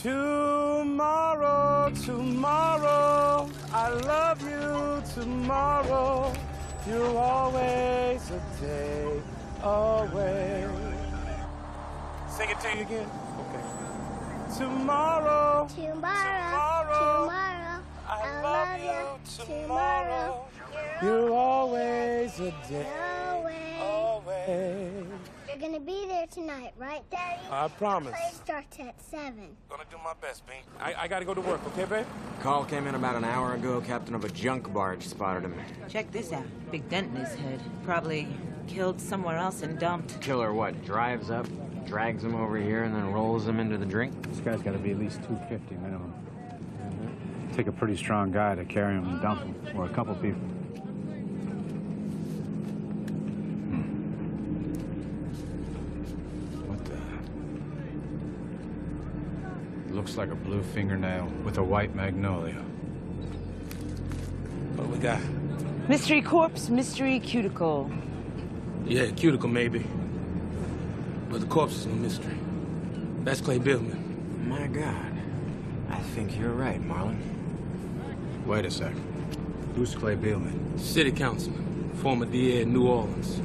Tomorrow, tomorrow, I love you tomorrow. You're always a day away. Sing it to you again. Okay. Tomorrow, tomorrow, I love you tomorrow. You're always a day away. You're gonna be there tonight, right, Daddy? I promise. Play starts at 7. Gonna do my best, Bing. I gotta go to work, okay, babe? Call came in about an hour ago. Captain of a junk barge spotted him. Check this out. Big dent in his head. Probably killed somewhere else and dumped. Killer what? Drives up, drags him over here, and then rolls him into the drink? This guy's got to be at least 250 minimum. Take a pretty strong guy to carry him and dump him, or a couple people. What the? Looks like a blue fingernail with a white magnolia. What do we got? Mystery corpse, mystery cuticle. Yeah, cuticle maybe. But the corpse is no mystery. That's Clay Billman. My God. I think you're right, Marlon. Wait a sec. Who's Clay Billman? City councilman, former DA in New Orleans.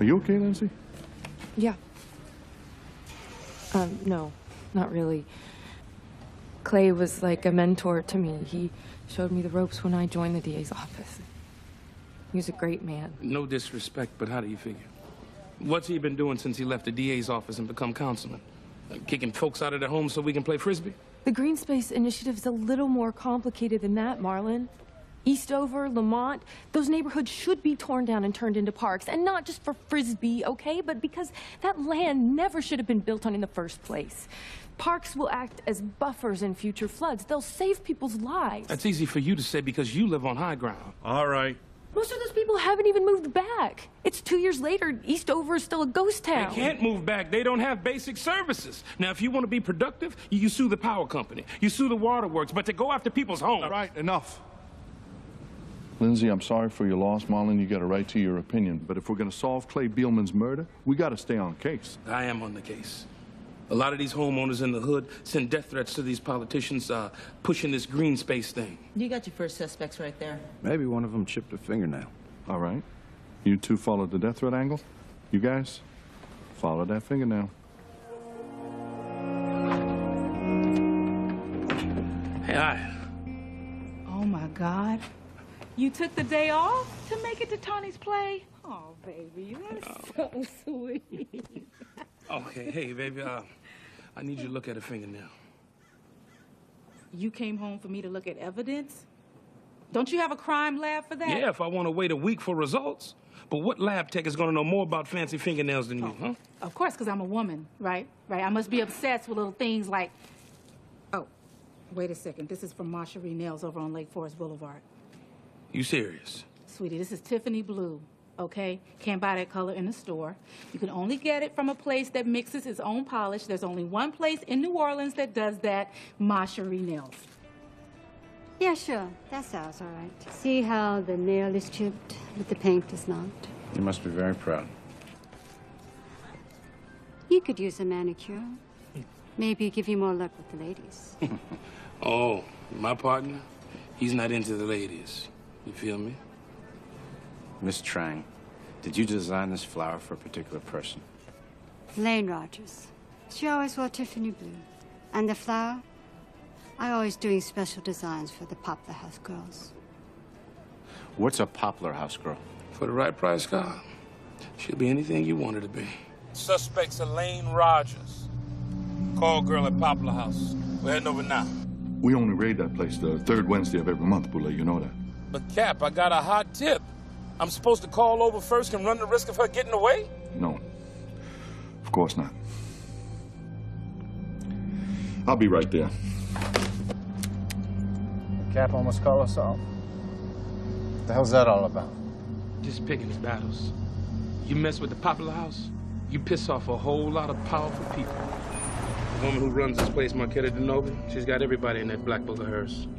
Are you okay, Lindsay? Yeah. No, not really. Clay was like a mentor to me. He showed me the ropes when I joined the DA's office. He was a great man. No disrespect, but how do you figure? What's he been doing since he left the DA's office and become councilman? Kicking folks out of their homes so we can play Frisbee? The Green Space Initiative's a little more complicated than that, Marlon. Eastover, Lamont, those neighborhoods should be torn down and turned into parks, and not just for Frisbee, okay? But because that land never should have been built on in the first place. Parks will act as buffers in future floods. They'll save people's lives. That's easy for you to say because you live on high ground. All right. Most of those people haven't even moved back. It's 2 years later, Eastover is still a ghost town. They can't move back. They don't have basic services. Now, if you want to be productive, you sue the power company. You sue the waterworks, but to go after people's homes. All right, enough. Lindsay, I'm sorry for your loss, Marlon. You got a right to your opinion. But if we're going to solve Clay Billman's murder, we got to stay on case. I am on the case. A lot of these homeowners in the hood send death threats to these politicians pushing this green space thing. You got your first suspects right there. Maybe one of them chipped a fingernail. All right. You two followed the death threat angle. You guys, follow that fingernail. Hey, hi. Oh, my God. You took the day off to make it to Tony's play? Oh, baby, that's so sweet. Okay, hey, baby, I need you to look at a fingernail. You came home for me to look at evidence? Don't you have a crime lab for that? Yeah, if I want to wait a week for results. But what lab tech is going to know more about fancy fingernails than you, huh? Of course, because I'm a woman, right? Right, I must be obsessed with little things like... Oh, wait a second. This is from Marcherie Nails over on Lake Forest Boulevard. You serious? Sweetie, this is Tiffany Blue, okay? Can't buy that color in the store. You can only get it from a place that mixes its own polish. There's only one place in New Orleans that does that, Marcherie Nails. Yeah, sure. That sounds all right. See how the nail is chipped, but the paint is not? You must be very proud. You could use a manicure. Maybe give you more luck with the ladies. Oh, my partner? He's not into the ladies. You feel me? Miss Trang, did you design this flower for a particular person? Lane Rogers. She always wore Tiffany blue. And the flower? I always doing special designs for the Poplar House girls. What's a Poplar House girl? For the right price, Carl, she'll be anything you want her to be. Suspect's Elaine Rogers. Call girl at Poplar House. We're heading over now. We only raid that place the third Wednesday of every month, Boulay. You know that. But, Cap, I got a hot tip. I'm supposed to call over first and run the risk of her getting away? No. Of course not. I'll be right there. Cap almost called us off. What the hell's that all about? Just picking his battles. You mess with the Poplar House, you piss off a whole lot of powerful people. The woman who runs this place, Marquetta DeNovi, she's got everybody in that black book of hers.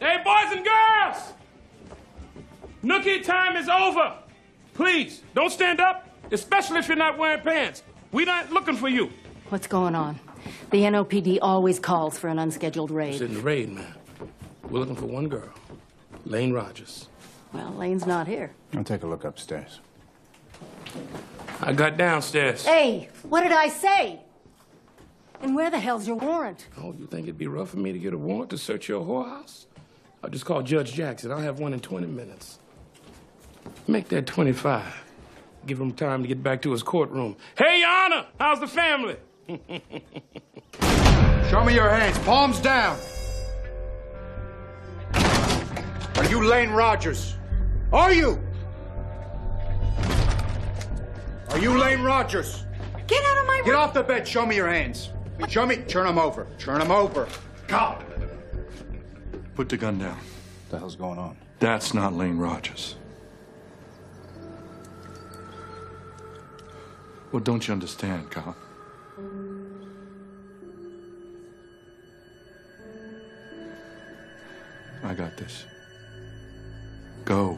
Hey, boys and girls! Nookie time is over. Please, don't stand up, especially if you're not wearing pants. We're not looking for you. What's going on? The NOPD always calls for an unscheduled raid. It's in the raid, man. We're looking for one girl, Lane Rogers. Well, Lane's not here. I'll take a look upstairs. I got downstairs. Hey, what did I say? And where the hell's your warrant? Oh, you think it'd be rough for me to get a warrant to search your whorehouse? I'll just call Judge Jackson. I'll have one in 20 minutes. Make that 25. Give him time to get back to his courtroom. Hey, Your Honor, how's the family? Show me your hands. Palms down. Are you Lane Rogers? Are you? Are you Lane Rogers? Get out of my room! Get off the bed. Show me your hands. Show me. Turn them over. Turn them over. Go. Put the gun down. What the hell's going on? That's not Lane Rogers. Well, don't you understand, cop? I got this. Go.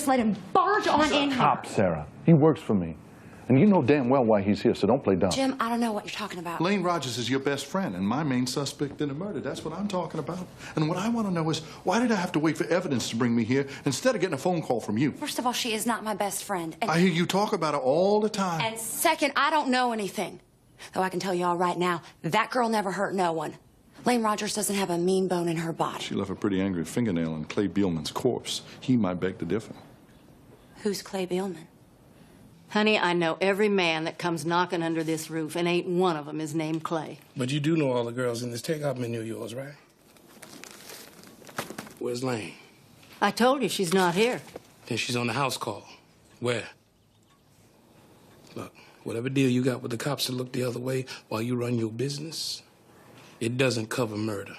Let him barge on in here. Stop, Sarah. He works for me. And you know damn well why he's here, so don't play dumb. Jim, I don't know what you're talking about. Lane Rogers is your best friend and my main suspect in a murder. That's what I'm talking about. And what I want to know is, why did I have to wait for evidence to bring me here instead of getting a phone call from you? First of all, she is not my best friend. And I hear you talk about her all the time. And second, I don't know anything. Though I can tell you all right now, that girl never hurt no one. Lane Rogers doesn't have a mean bone in her body. She left a pretty angry fingernail on Clay Beelman's corpse. He might beg to differ. Who's Clay Beelman? Honey, I know every man that comes knocking under this roof, and ain't one of them is named Clay. But you do know all the girls in this takeout menu of yours, right? Where's Lane? I told you she's not here. Then she's on the house call. Where? Look, whatever deal you got with the cops to look the other way while you run your business, it doesn't cover murder.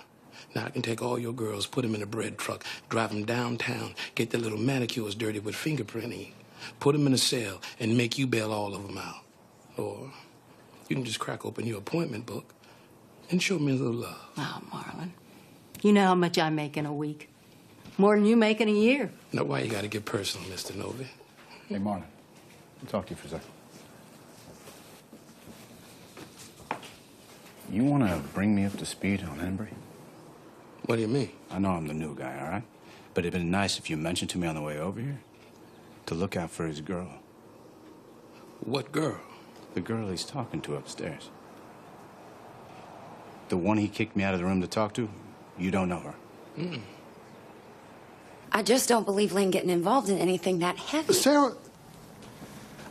Now, I can take all your girls, put them in a bread truck, drive them downtown, get their little manicures dirty with fingerprinting, put them in a cell, and make you bail all of them out. Or you can just crack open your appointment book and show me a little love. Oh, Marlon, you know how much I make in a week? More than you make in a year. Now, why you gotta get personal, Mr. Novi? Hey, Marlon. I'll talk to you for a second. You want to bring me up to speed on Embry? What do you mean? I know I'm the new guy, all right? But it'd been nice if you mentioned to me on the way over here to look out for his girl. What girl? The girl he's talking to upstairs. The one he kicked me out of the room to talk to, you don't know her. Mm. I just don't believe Lane getting involved in anything that heavy. Sarah,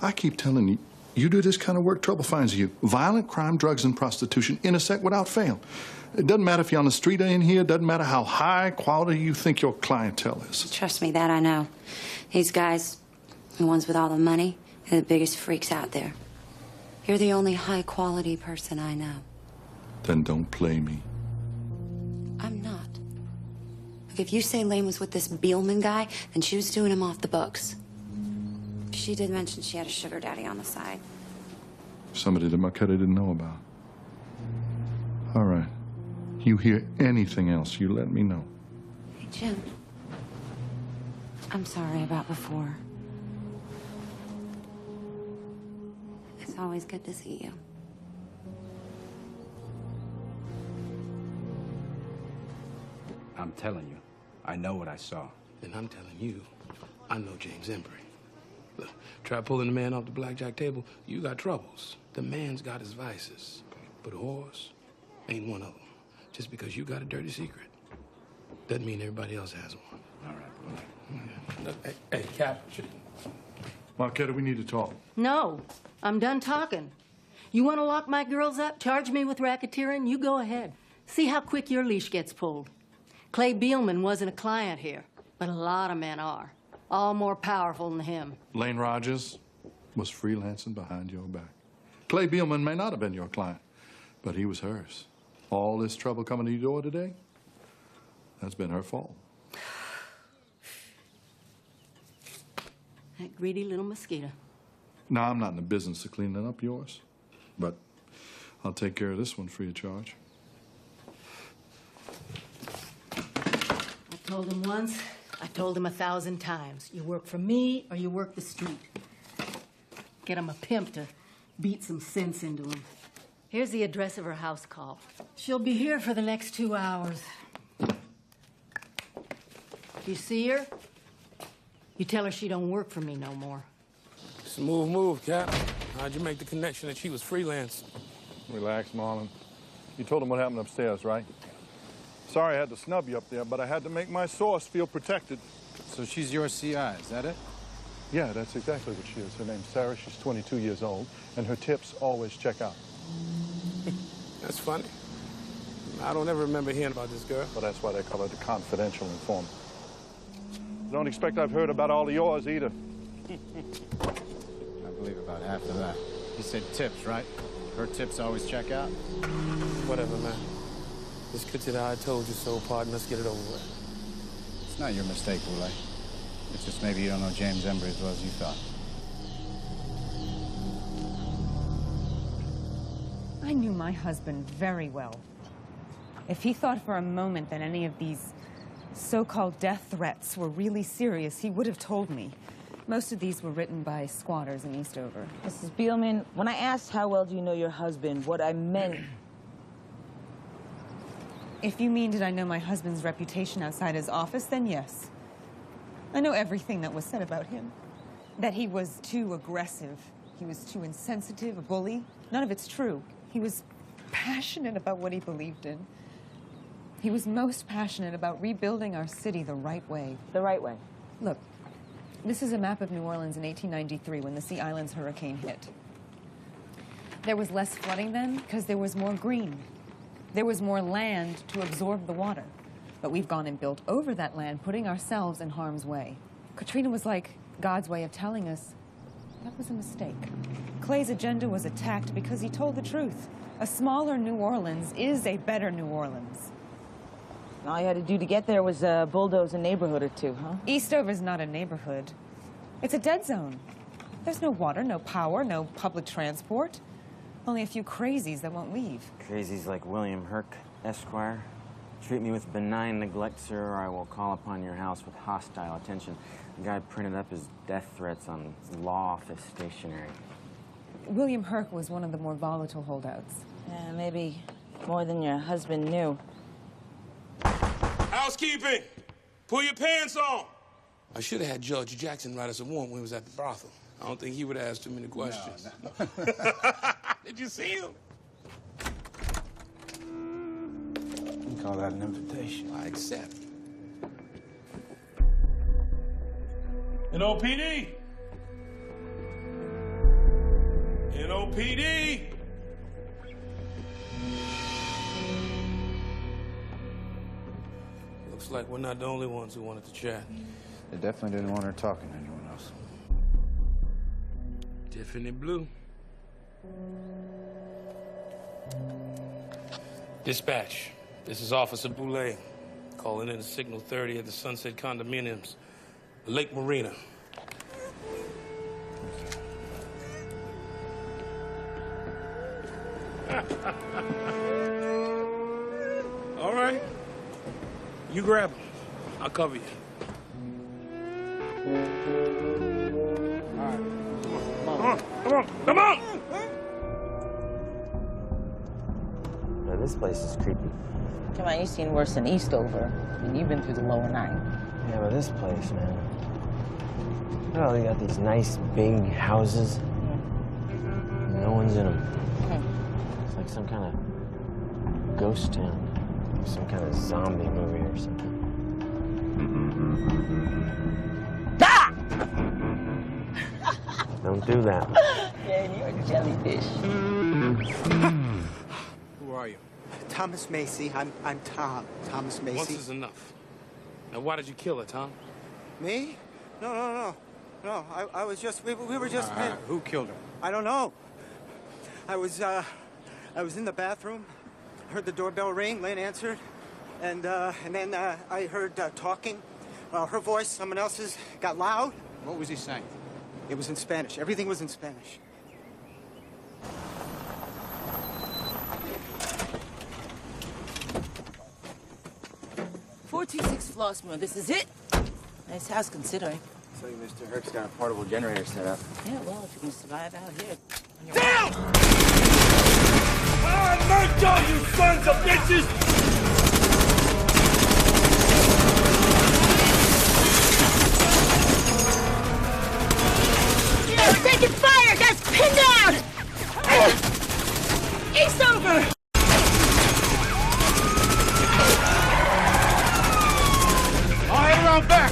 I keep telling you, you do this kind of work, trouble finds you. Violent crime, drugs, and prostitution intersect without fail. It doesn't matter if you're on the street or in here. It doesn't matter how high quality you think your clientele is. Trust me, that I know. These guys, the ones with all the money, are the biggest freaks out there. You're the only high-quality person I know. Then don't play me. I'm not. Look, if you say Lane was with this Beelman guy, then she was doing him off the books. She did mention she had a sugar daddy on the side. Somebody that Marquetta didn't know about. All right. You hear anything else, you let me know. Hey, Jim. I'm sorry about before. It's always good to see you. I'm telling you, I know what I saw. And I'm telling you, I know James Embry. Look, try pulling the man off the blackjack table, you got troubles. The man's got his vices, but a horse ain't one of them. Just because you got a dirty secret doesn't mean everybody else has one. All right, boy. Look, hey, Cap. Marquetta, we need to talk. No. I'm done talking. You want to lock my girls up, charge me with racketeering? You go ahead. See how quick your leash gets pulled. Clay Beelman wasn't a client here, but a lot of men are. All more powerful than him. Lane Rogers was freelancing behind your back. Clay Beelman may not have been your client, but he was hers. All this trouble coming to your door today, that's been her fault. That greedy little mosquito. Now, I'm not in the business of cleaning up yours, but I'll take care of this one free of charge. I told him once, I told him 1,000 times. You work for me or you work the street. Get him a pimp to beat some sense into him. Here's the address of her house call. She'll be here for the next 2 hours. If you see her, you tell her she don't work for me no more. Smooth move, Cap. How'd you make the connection that she was freelance? Relax, Marlon. You told him what happened upstairs, right? Sorry I had to snub you up there, but I had to make my source feel protected. So she's your CI, is that it? Yeah, that's exactly what she is. Her name's Sarah. She's 22 years old, and her tips always check out. That's funny. I don't ever remember hearing about this girl. Well, that's why they call her the confidential informant. Don't expect I've heard about all of yours either. I believe about half of that. You said tips, right? Her tips always check out? Whatever, man. Let's get to the I told you so part and let's get it over with. It's not your mistake, Ville. It's just maybe you don't know James Embry as well as you thought. I knew my husband very well. If he thought for a moment that any of these so-called death threats were really serious, he would have told me. Most of these were written by squatters in Eastover. Mrs. Beelman, when I asked how well do you know your husband, what I meant... If you mean did I know my husband's reputation outside his office, then yes. I know everything that was said about him. That he was too aggressive, he was too insensitive, a bully. None of it's true. He was passionate about what he believed in. He was most passionate about rebuilding our city the right way. The right way? Look, this is a map of New Orleans in 1893 when the Sea Islands hurricane hit. There was less flooding then because there was more green. There was more land to absorb the water. But we've gone and built over that land, putting ourselves in harm's way. Katrina was like God's way of telling us that was a mistake. Clay's agenda was attacked because he told the truth. A smaller New Orleans is a better New Orleans. All you had to do to get there was bulldoze a neighborhood or two, huh? Eastover's not a neighborhood. It's a dead zone. There's no water, no power, no public transport. Only a few crazies that won't leave. Crazies like William Herc, Esquire. Treat me with benign neglect, sir, or I will call upon your house with hostile attention. The guy printed up his death threats on law office stationery. William Herc was one of the more volatile holdouts. Yeah, maybe more than your husband knew. Housekeeping! Pull your pants on! I should have had Judge Jackson write us a warrant when he was at the brothel. I don't think he would ask too many questions. No. Did you see him? You call that an invitation? I accept. NOPD! NOPD! Looks like we're not the only ones who wanted to chat. They definitely didn't want her talking to anyone else. Tiffany Blue. Dispatch. This is Officer Boulay, calling in a Signal 30 at the Sunset Condominiums, Lake Marina. All right. You grab him. I'll cover you. All right. Come on, come on, come on! Now, this place is creepy. Come on, you've seen worse than Eastover. I mean, you've been through the lower 9. Yeah, but this place, man. Oh, they got these nice big houses. No one's in them. It's like some kind of ghost town. Some kind of zombie movie or something. Ah! Don't do that. Man, you're a jellyfish. Who are you? Thomas Macy. I'm Tom. Thomas Macy. Once is enough. Now, why did you kill her, Tom? Me? No. I was just. We were just. Who killed her? I don't know. I was in the bathroom. Heard the doorbell ring. Lynn answered, and then I heard talking. Her voice, someone else's, got loud. What was he saying? It was in Spanish. Everything was in Spanish. .426 Flossmoor, this is it? Nice house, considering. So Mr. Herc's got a portable generator set up. Yeah, well, if you can survive out here. Down! I murked all you sons of bitches! Yeah, we're taking fire! Guys, pin down! East over! All right, around back!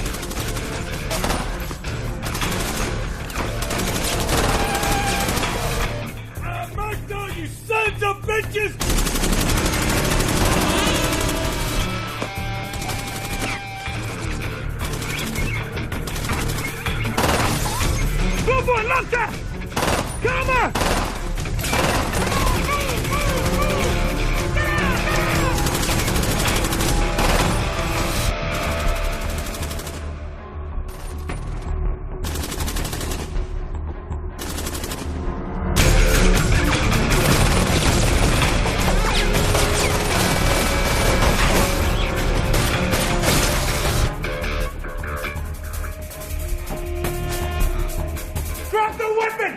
I murked all you sons of bitches! Go for it, lock that! Come on! Drop the weapon!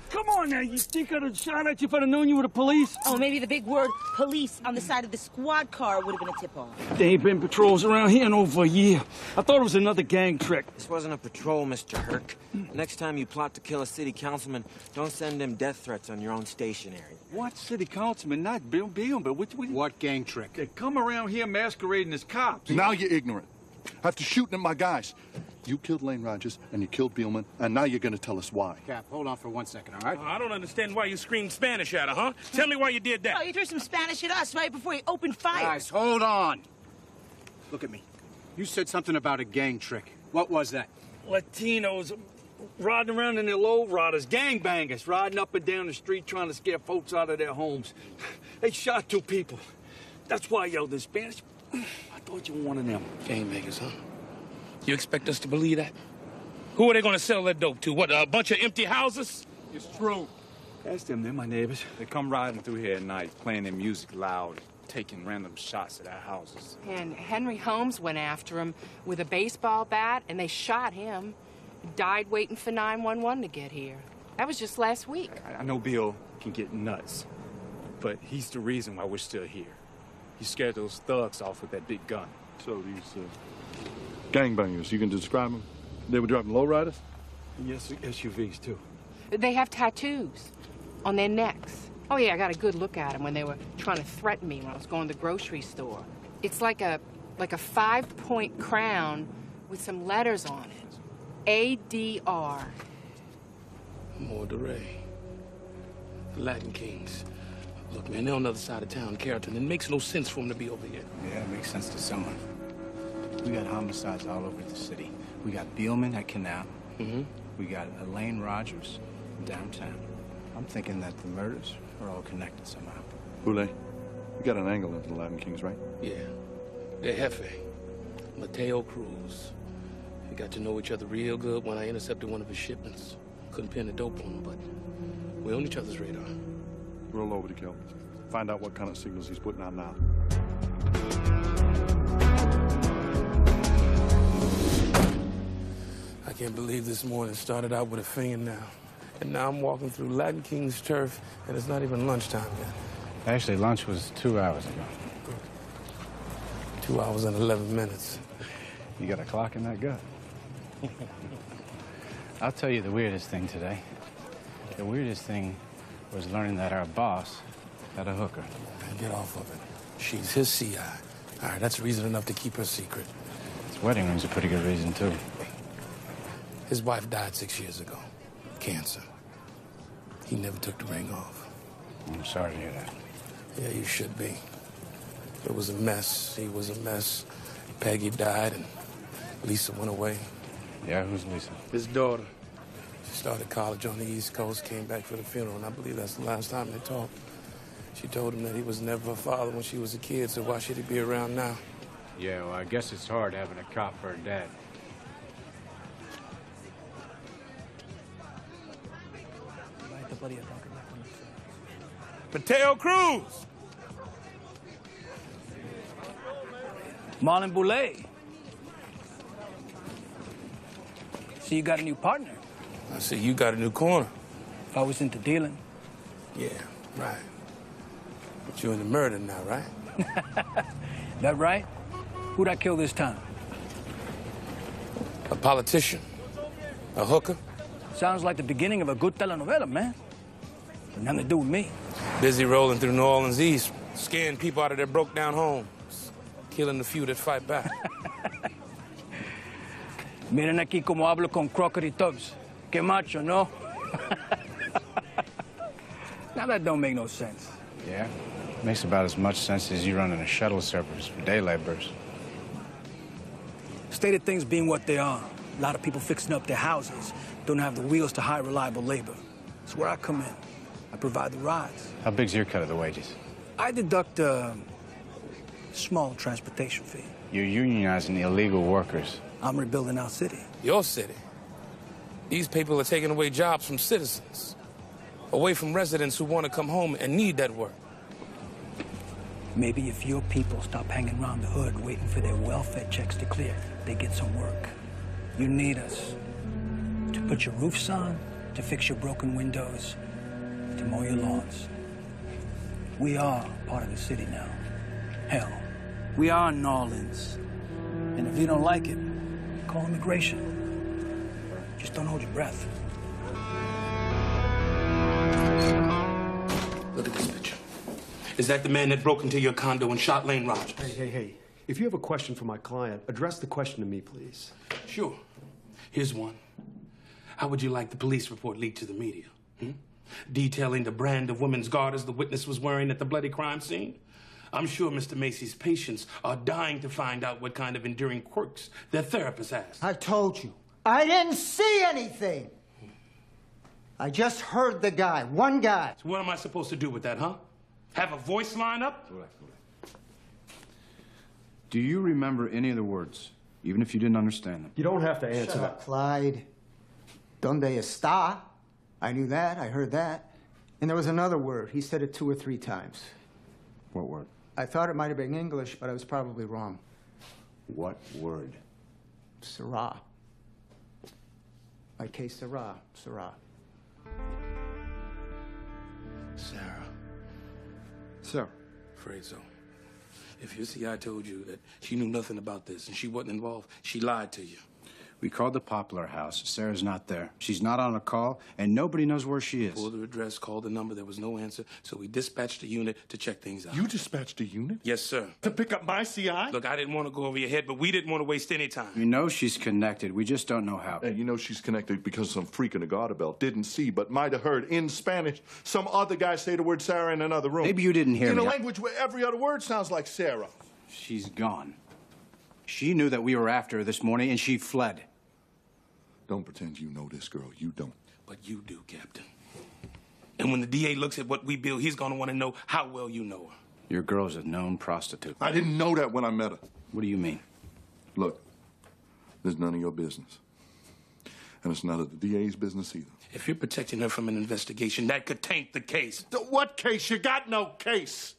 Come on now, you think I'd have shot at you if I'd have known you were the police? Oh, maybe the big word police on the side of the squad car would have been a tip-off. There ain't been patrols around here in over a year. I thought it was another gang trick. This wasn't a patrol, Mr. Herc. Next time you plot to kill a city councilman, don't send him death threats on your own stationery. What city councilman? Not Bill but What gang trick? They come around here masquerading as cops. Now you're ignorant. After shooting at my guys, you killed Lane Rogers and you killed Beelman, and now you're going to tell us why. Cap, hold on for 1 second, all right? I don't understand why you screamed Spanish at her, huh? Tell me why you did that. Oh, you threw some Spanish at us right before you opened fire. Guys, hold on. Look at me. You said something about a gang trick. What was that? Latinos riding around in their low riders, gangbangers, riding up and down the street trying to scare folks out of their homes. They shot 2 people. That's why I yelled in Spanish. I thought you were one of them. Gangbangers, huh? You expect us to believe that? Who are they going to sell that dope to? What, a bunch of empty houses? It's true. Ask them, they're my neighbors. They come riding through here at night, playing their music loud, taking random shots at our houses. And Henry Holmes went after him with a baseball bat, and they shot him. Died waiting for 911 to get here. That was just last week. I know Bill can get nuts, but he's the reason why we're still here. He scared those thugs off with that big gun. So these gangbangers, you can describe them? They were driving lowriders? Yes, SUVs, too. They have tattoos on their necks. Oh, yeah, I got a good look at them when they were trying to threaten me when I was going to the grocery store. It's like a 5-point crown with some letters on it. ADR. Morderay. The Latin Kings. Look, man, they're on the other side of town, Carrollton. It makes no sense for them to be over here. Yeah, it makes sense to someone. We got homicides all over the city. We got Beelman at Canal. We got Elaine Rogers downtown. I'm thinking that the murders are all connected somehow. Boulay, you got an angle into the Latin Kings, right? Yeah. They're Jefe. Mateo Cruz. We got to know each other real good when I intercepted one of his shipments. Couldn't pin the dope on him, but we're on each other's radar. Roll over to Kel. Find out what kind of signals he's putting out now. I can't believe this morning started out with a fan now. And now I'm walking through Latin King's turf, and it's not even lunchtime yet. Actually, lunch was 2 hours ago. 2 hours and 11 minutes. You got a clock in that gut. I'll tell you the weirdest thing today. The weirdest thing was learning that our boss had a hooker. Get off of it. She's his CI. All right, that's reason enough to keep her secret. His wedding ring's a pretty good reason, too. His wife died 6 years ago. Cancer. He never took the ring off. I'm sorry to hear that. Yeah, you should be. It was a mess. He was a mess. Peggy died, and Lisa went away. Yeah, who's Lisa? His daughter. She started college on the East Coast, came back for the funeral, and I believe that's the last time they talked. She told him that he was never her father when she was a kid, so why should he be around now? Yeah, well, I guess it's hard having a cop for a dad. Mateo Cruz! Marlon Boulay. See, you got a new partner. I see you got a new corner. If I was into dealing. Yeah, right. But you're in the murder now, right? That right? Who'd I kill this time? A politician. A hooker. Sounds like the beginning of a good telenovela, man. But nothing to do with me. Busy rolling through New Orleans East, scaring people out of their broke-down homes, killing the few that fight back. Miren aquí como hablo con Crocker y Tubbs. Qué macho, no? Now that don't make no sense. Yeah? Makes about as much sense as you running a shuttle service for day laborers. State of things being what they are. A lot of people fixing up their houses don't have the wheels to hire reliable labor. That's where I come in. I provide the rides. How big's your cut of the wages? I deduct a small transportation fee. You're unionizing illegal workers. I'm rebuilding our city. Your city? These people are taking away jobs from citizens, away from residents who want to come home and need that work. Maybe if your people stop hanging around the hood waiting for their welfare checks to clear, they get some work. You need us to put your roofs on, to fix your broken windows, to mow your lawns. We are part of the city now. Hell, we are New Orleans. And if you don't like it, call immigration. Just don't hold your breath. Look at this picture. Is that the man that broke into your condo and shot Lane Rogers? Hey. If you have a question for my client, address the question to me, please. Sure. Here's one. How would you like the police report leaked to the media? Detailing the brand of women's garters the witness was wearing at the bloody crime scene? I'm sure Mr. Macy's patients are dying to find out what kind of enduring quirks their therapist has. I told you. I didn't see anything. I just heard the guy, one guy. So what am I supposed to do with that, huh? Have a voice line up? Do you remember any of the words, even if you didn't understand them? You don't have to answer Shut that. up, Clyde. Donde está? I knew that. I heard that. And there was another word. He said it 2 or 3 times. What word? I thought it might have been English, but I was probably wrong. What word? Syrah. Like que sera, Syrah. Sarah. Sir. Afraid so. If your CI told you that she knew nothing about this and she wasn't involved, she lied to you. We called the Poplar house. Sarah's not there. She's not on a call, and nobody knows where she is. Pulled her address, called the number, there was no answer, so we dispatched a unit to check things out. You dispatched a unit? Yes, sir. To pick up my CI? Look, I didn't want to go over your head, but we didn't want to waste any time. We know she's connected. We just don't know how. Hey, you know she's connected because some freak in the garter belt didn't see, but might have heard in Spanish some other guy say the word Sarah in another room. Maybe you didn't hear in me. In a language where every other word sounds like Sarah. She's gone. She knew that we were after her this morning, and she fled. Don't pretend you know this girl. You don't. But you do, Captain. And when the DA looks at what we build, he's going to want to know how well you know her. Your girl's a known prostitute. I didn't know that when I met her. What do you mean? Look, there's none of your business. And it's none of the DA's business either. If you're protecting her from an investigation, that could taint the case. What case? You got no case.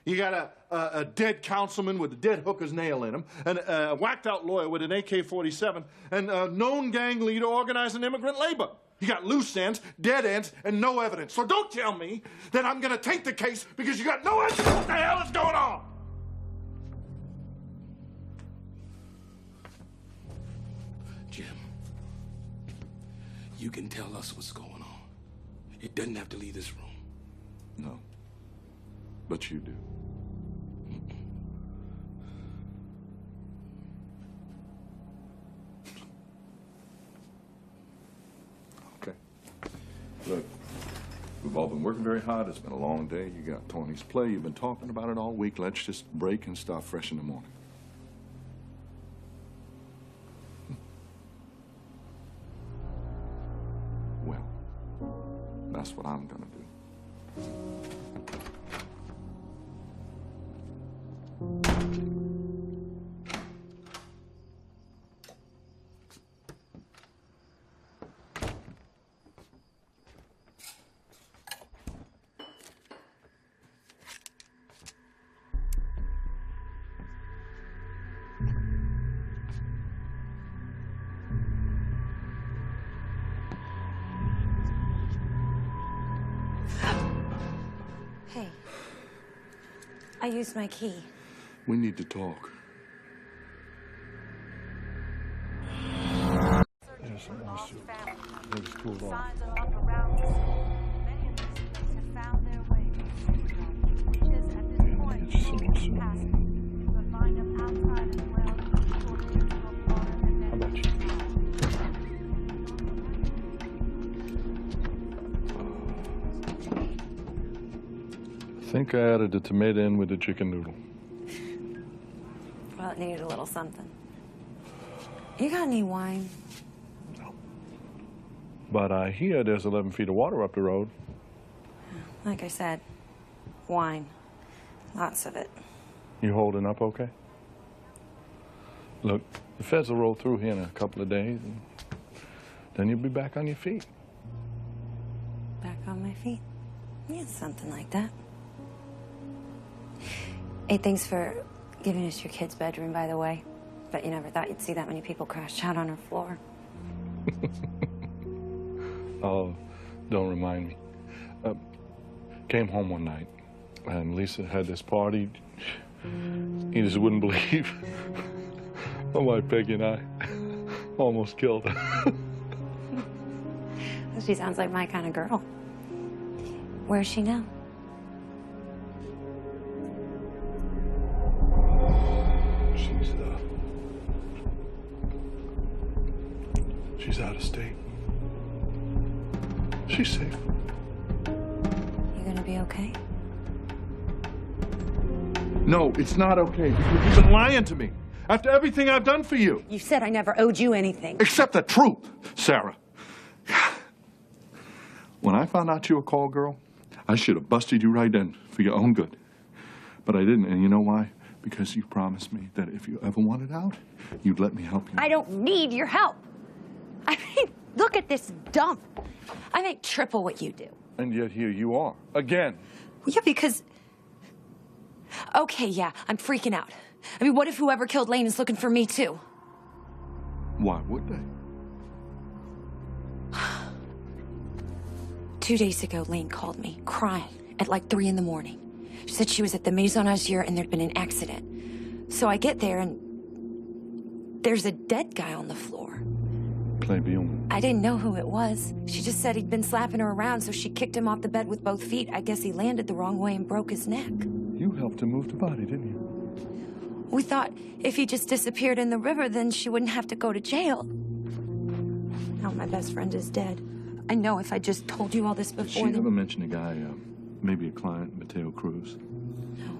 You got a dead councilman with a dead hooker's nail in him, and a whacked-out lawyer with an AK-47, and a known gang leader organizing immigrant labor. You got loose ends, dead ends, and no evidence. So don't tell me that I'm going to take the case because you got no idea what the hell is going on. Jim, you can tell us what's going on. It doesn't have to leave this room. No. But you do. Look, we've all been working very hard. It's been a long day. You got Tony's play. You've been talking about it all week. Let's just break and start fresh in the morning. Well, that's what I'm gonna do. Hey, I used my key. We need to talk. Yes, I want to. Let's cool off. How about you? I think I added the tomato in with the chicken noodle. Well, it needed a little something. You got any wine? But I hear there's 11 feet of water up the road. Like I said, wine. Lots of it. You holding up okay? Look, the feds will roll through here in a couple of days, and then you'll be back on your feet. Back on my feet? Yeah, something like that. Hey, thanks for giving us your kid's bedroom, by the way. Bet you never thought you'd see that many people crash out on her floor. Oh, don't remind me. Came home one night, and Lisa had this party. You just wouldn't believe. My wife Peggy and I almost killed her. She sounds like my kind of girl. Where's she now? She's out of state. She's safe. You gonna be okay? No, it's not okay, because you've been lying to me after everything I've done for you. You said I never owed you anything. Except the truth, Sarah. When I found out you were a call girl, I should have busted you right then for your own good. But I didn't, and you know why? Because you promised me that if you ever wanted out, you'd let me help you. I don't need your help. I mean, look at this dump. I make triple what you do. And yet here you are, again. Well, yeah, because... Okay, yeah, I'm freaking out. I mean, what if whoever killed Lane is looking for me, too? Why would they? 2 days ago, Lane called me, crying, at like 3 in the morning. She said she was at the Maison Azure and there'd been an accident. So I get there and there's a dead guy on the floor. Play Bielman. I didn't know who it was. She just said he'd been slapping her around, so she kicked him off the bed with both feet. I guess he landed the wrong way and broke his neck. You helped him move the body, didn't you? We thought if he just disappeared in the river, then she wouldn't have to go to jail. Now my best friend is dead. I know if I just told you all this before. Did she ever mention a guy, maybe a client, Mateo Cruz? No.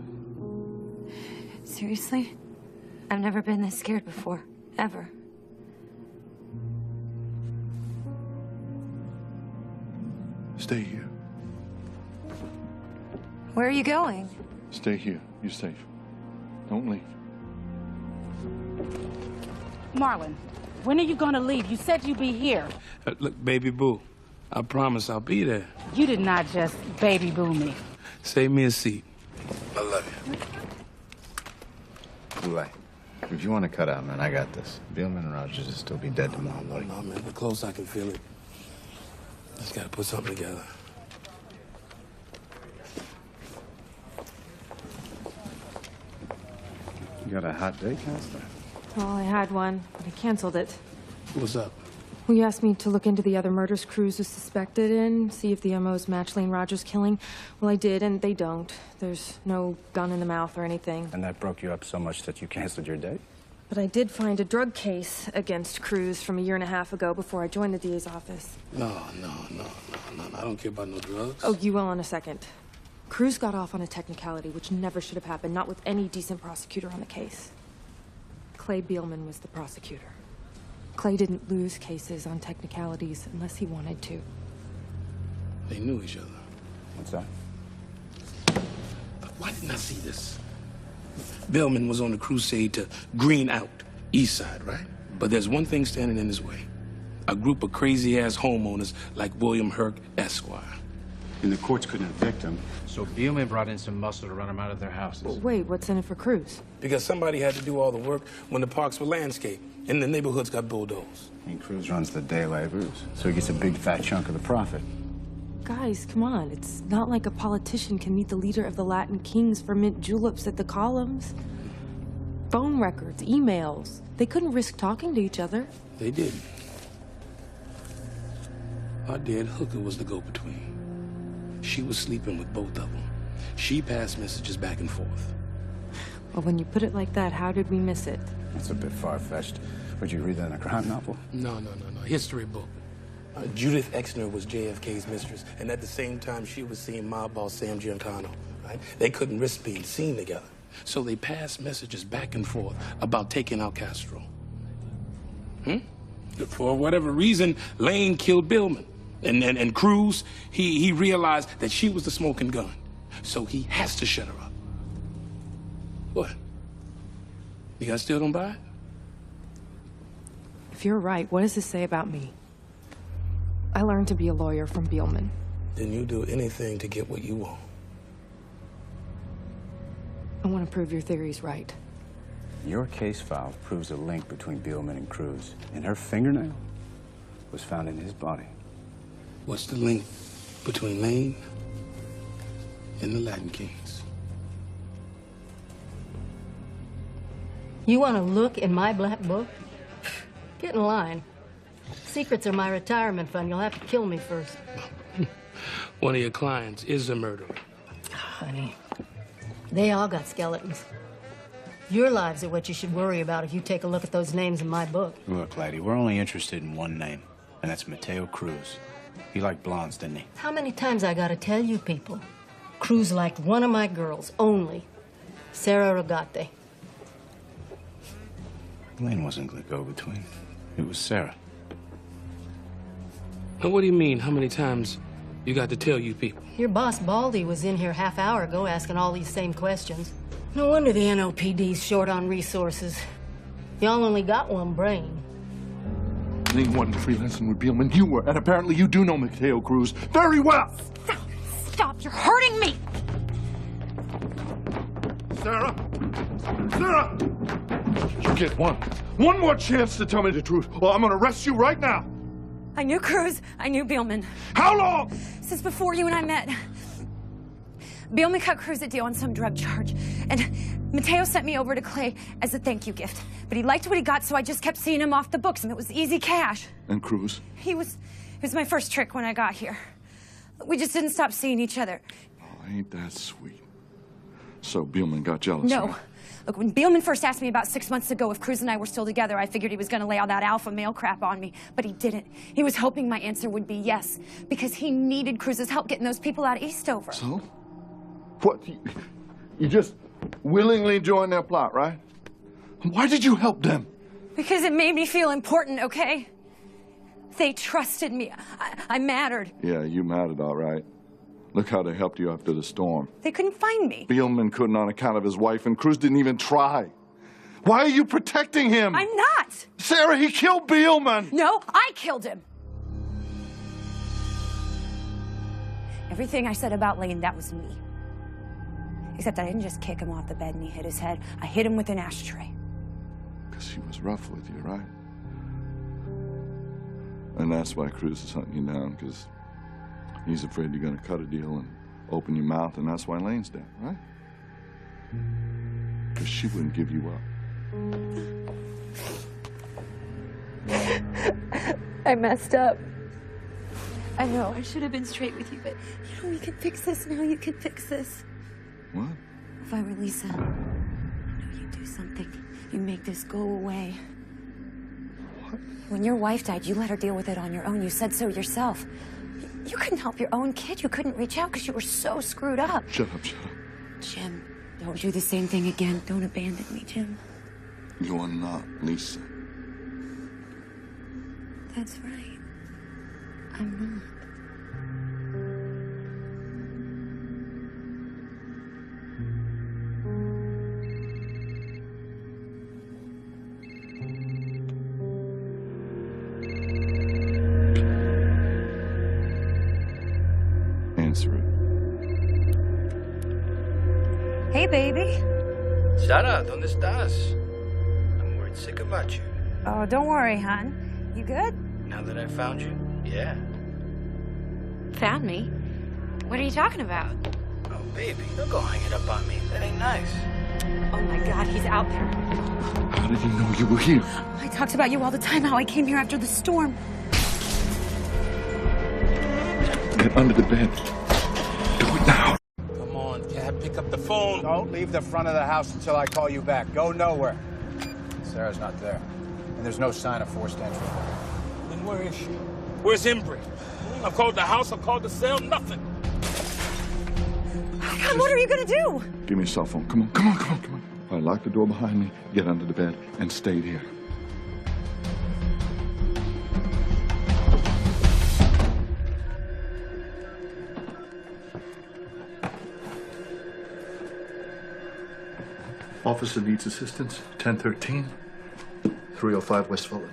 Seriously? I've never been this scared before. Ever. Stay here. Where are you going? Stay here. You're safe. Don't leave. Marlon, when are you gonna leave? You said you'd be here. Look, baby boo, I promise I'll be there. You did not just baby boo me. Save me a seat. I love you. Boulay, if you want to cut out, man, I got this. Bielman and Rogers will still be dead tomorrow morning. No, man, the close I can feel it. Just gotta put something together. You got a hot day, Counselor? Well, I had one, but I canceled it. What's up? Well, you asked me to look into the other murders Cruz was suspected in, see if the MOs match Lane Rogers' killing. Well, I did, and they don't. There's no gun in the mouth or anything. And that broke you up so much that you canceled your date? But I did find a drug case against Cruz from 1.5 years ago before I joined the DA's office. No. I don't care about no drugs. Oh, you will in a second. Cruz got off on a technicality, which never should have happened, not with any decent prosecutor on the case. Clay Beelman was the prosecutor. Clay didn't lose cases on technicalities unless he wanted to. They knew each other. What's that? Why didn't I see this? Beelman was on a crusade to green out East Side, right? But there's one thing standing in his way. A group of crazy-ass homeowners like William Herc, Esquire. And the courts couldn't evict him, so Beelman brought in some muscle to run them out of their houses. Well, wait, what's in it for Cruz? Because somebody had to do all the work when the parks were landscaped and the neighborhoods got bulldozed. And Cruz runs the day laborers, so he gets a big fat chunk of the profit. Guys, come on. It's not like a politician can meet the leader of the Latin Kings for mint juleps at the columns. Phone records, emails. They couldn't risk talking to each other. They did. Our dead hooker was the go-between. She was sleeping with both of them. She passed messages back and forth. Well, when you put it like that, how did we miss it? That's a bit far-fetched. Would you read that in a crime novel? No. History book. Judith Exner was JFK's mistress, and at the same time, she was seeing mob boss Sam Giancano, right? They couldn't risk being seen together. So they passed messages back and forth about taking out Castro. For whatever reason, Lane killed Beelman. And Cruz, he realized that she was the smoking gun. So he has to shut her up. What? You guys still don't buy it? If you're right, what does this say about me? I learned to be a lawyer from Beelman. Then you do anything to get what you want. I want to prove your theory's right. Your case file proves a link between Beelman and Cruz, and her fingernail was found in his body. What's the link between Lane and the Latin Kings? You want to look in my black book? Get in line. Secrets are my retirement fund. You'll have to kill me first. One of your clients is a murderer. Honey, they all got skeletons. Your lives are what you should worry about if you take a look at those names in my book. Look, lady, we're only interested in one name, and that's Mateo Cruz. He liked blondes, didn't he? How many times I gotta tell you people? Cruz liked one of my girls only, Sarah Rogate. Lane wasn't the go-between. It was Sarah. Now, what do you mean, how many times you got to tell you people? Your boss, Baldy, was in here half hour ago asking all these same questions. No wonder the NOPD's short on resources. Y'all only got one brain. Lane wasn't freelancing with Beelman. You were, and apparently you do know Mateo Cruz very well. Stop! You're hurting me! Sarah! Sarah! You get one more chance to tell me the truth, or I'm gonna arrest you right now. I knew Cruz. I knew Beelman. How long? Since before you and I met. Beelman cut Cruz a deal on some drug charge, and Mateo sent me over to Clay as a thank you gift. But he liked what he got, so I just kept seeing him off the books, and it was easy cash. And Cruz? He was my first trick when I got here. We just didn't stop seeing each other. Oh, ain't that sweet. So Beelman got jealous. No. Right? Look, when Beelman first asked me about 6 months ago if Cruz and I were still together, I figured he was going to lay all that alpha male crap on me. But he didn't. He was hoping my answer would be yes, because he needed Cruz's help getting those people out of Eastover. So? What? You just willingly joined their plot, right? Why did you help them? Because it made me feel important, okay? They trusted me. I mattered. Yeah, you mattered, all right. Look how they helped you after the storm. They couldn't find me. Beelman couldn't on account of his wife, and Cruz didn't even try. Why are you protecting him? I'm not! Sarah, he killed Beelman! No, I killed him! Everything I said about Lane, that was me. Except I didn't just kick him off the bed and he hit his head. I hit him with an ashtray. Because he was rough with you, right? And that's why Cruz is hunting you down, because he's afraid you're going to cut a deal and open your mouth, and that's why Lane's dead, right? Because she wouldn't give you up. I messed up. I know, I should have been straight with you, but you know, we can fix this now. You can fix this. What? If I release him, I know you do something You make this go away. When your wife died, you let her deal with it on your own. You said so yourself. You couldn't help your own kid. You couldn't reach out because you were so screwed up. Shut up, shut up. Jim, don't do the same thing again. Don't abandon me, Jim. You are not Lisa. That's right. I'm not. Answer it. Hey, baby. Sara, ¿dónde estás? I'm worried sick about you. Oh, don't worry, hon. You good? Now that I found you, yeah. Found me? What are you talking about? Oh, baby, don't go hang it up on me. That ain't nice. Oh my God, he's out there. How did he know you were here? I talked about you all the time, how I came here after the storm. Get under the bed. Do it now. Come on, Cab, pick up the phone. Don't leave the front of the house until I call you back. Go nowhere. Sarah's not there. And there's no sign of forced entry. Then where is she? Where's Embry? I've called the house, I've called the cell, nothing. God, what are you gonna do? Give me a cell phone. Come on, come on, come on, come on. All right, lock the door behind me, get under the bed, and stay here. Officer needs assistance. 1013, 305 West Ville.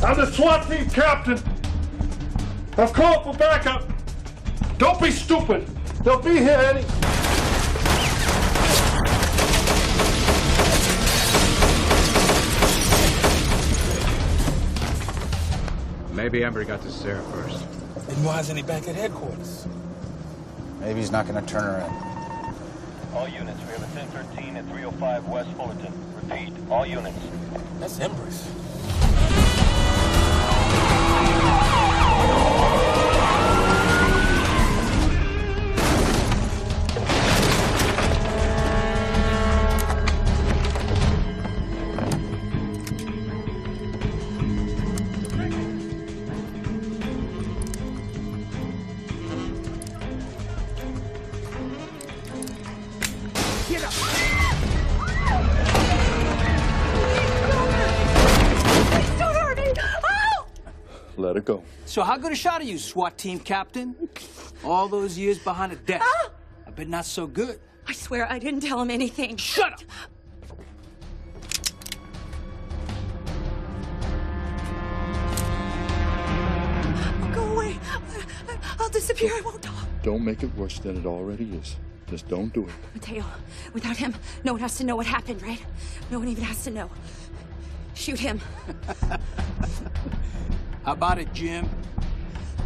I'm the SWAT team captain. I've called for backup. Don't be stupid. They'll be here any... Maybe Embry got to Sarah first. Then why isn't he back at headquarters? Maybe he's not going to turn her in. All units, we have a 1013 at 305 West Fullerton. Repeat, all units. That's Embry's. Let it go. So how good a shot are you, SWAT team captain? All those years behind a desk. I bet not so good. I swear I didn't tell him anything. Shut up! Go away. I'll disappear. I won't talk. Don't make it worse than it already is. Just don't do it. Mateo, without him, no one has to know what happened, right? No one even has to know. Shoot him. How about it, Jim?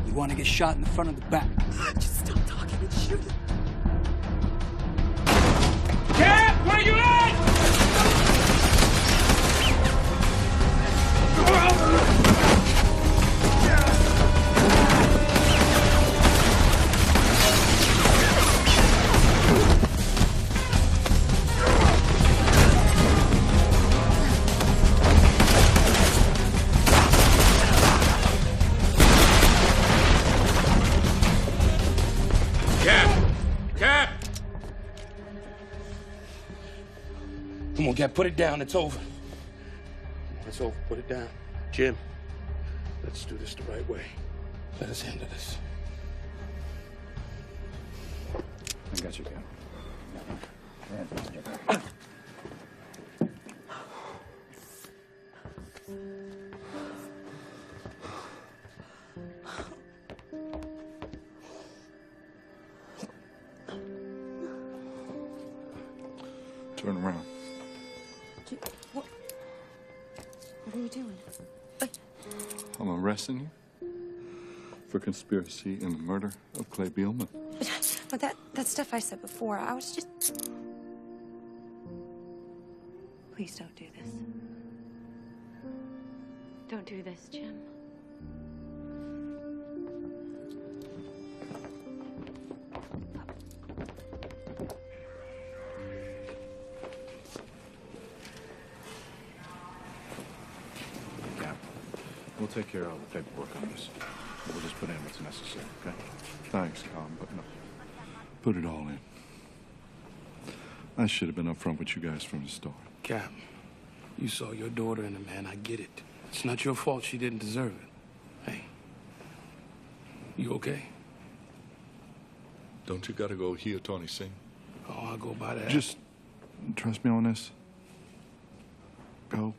You want to get shot in the front or the back? Just stop talking and shoot him. Cap, where you at? Come on, Cap, put it down. It's over. It's over. Put it down. Jim, let's do this the right way. Let us handle this. I got you, Cap. Turn around. What are you doing? I'm arresting you for conspiracy in the murder of Clay Beelman. But that stuff I said before, I was just... Please don't do this. Don't do this, Jim. Yeah. We'll take care of all the paperwork on this. We'll just put in what's necessary, okay? Thanks, Tom, but no. Put it all in. I should have been upfront with you guys from the start. Cap, you saw your daughter in a man. I get it. It's not your fault she didn't deserve it. Hey, you okay? Don't you gotta go hear Tony sing? Oh, I'll go by that. Just trust me on this. Go.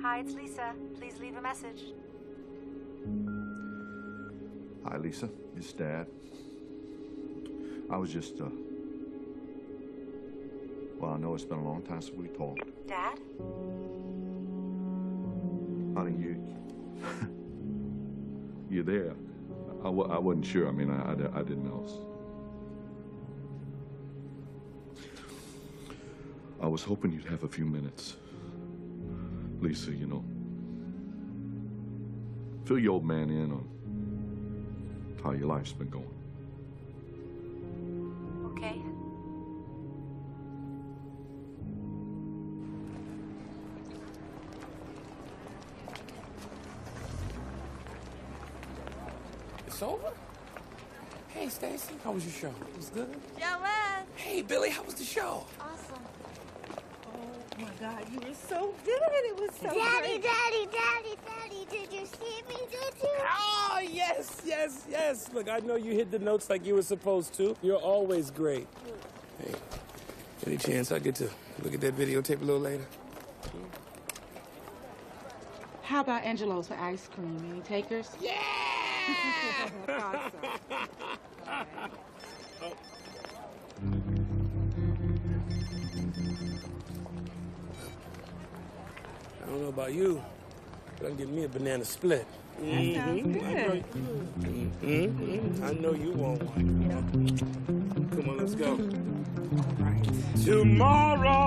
Hi, it's Lisa. Please leave a message. Hi, Lisa. It's Dad. I was just, well, I know it's been a long time since we talked. Dad? Honey, you're there. I wasn't sure. I mean, I didn't know. I was hoping you'd have a few minutes. Lisa, you know, fill your old man in on how your life's been going. Okay. It's over? Hey, Stacy, how was your show? It was good? Yeah, man. Hey, Billy, how was the show? Awesome. Oh my God, you were so good. It was so Daddy, great. Daddy, did you see me, did you? Oh, yes, yes, yes. Look, I know you hit the notes like you were supposed to. You're always great. Hey, any chance I get to look at that videotape a little later? How about Angelo's for ice cream? Any takers? Yeah! Thought so. I don't know about you, but I'm getting me a banana split. That sounds good. I know you want one. Come on, let's go. Tomorrow.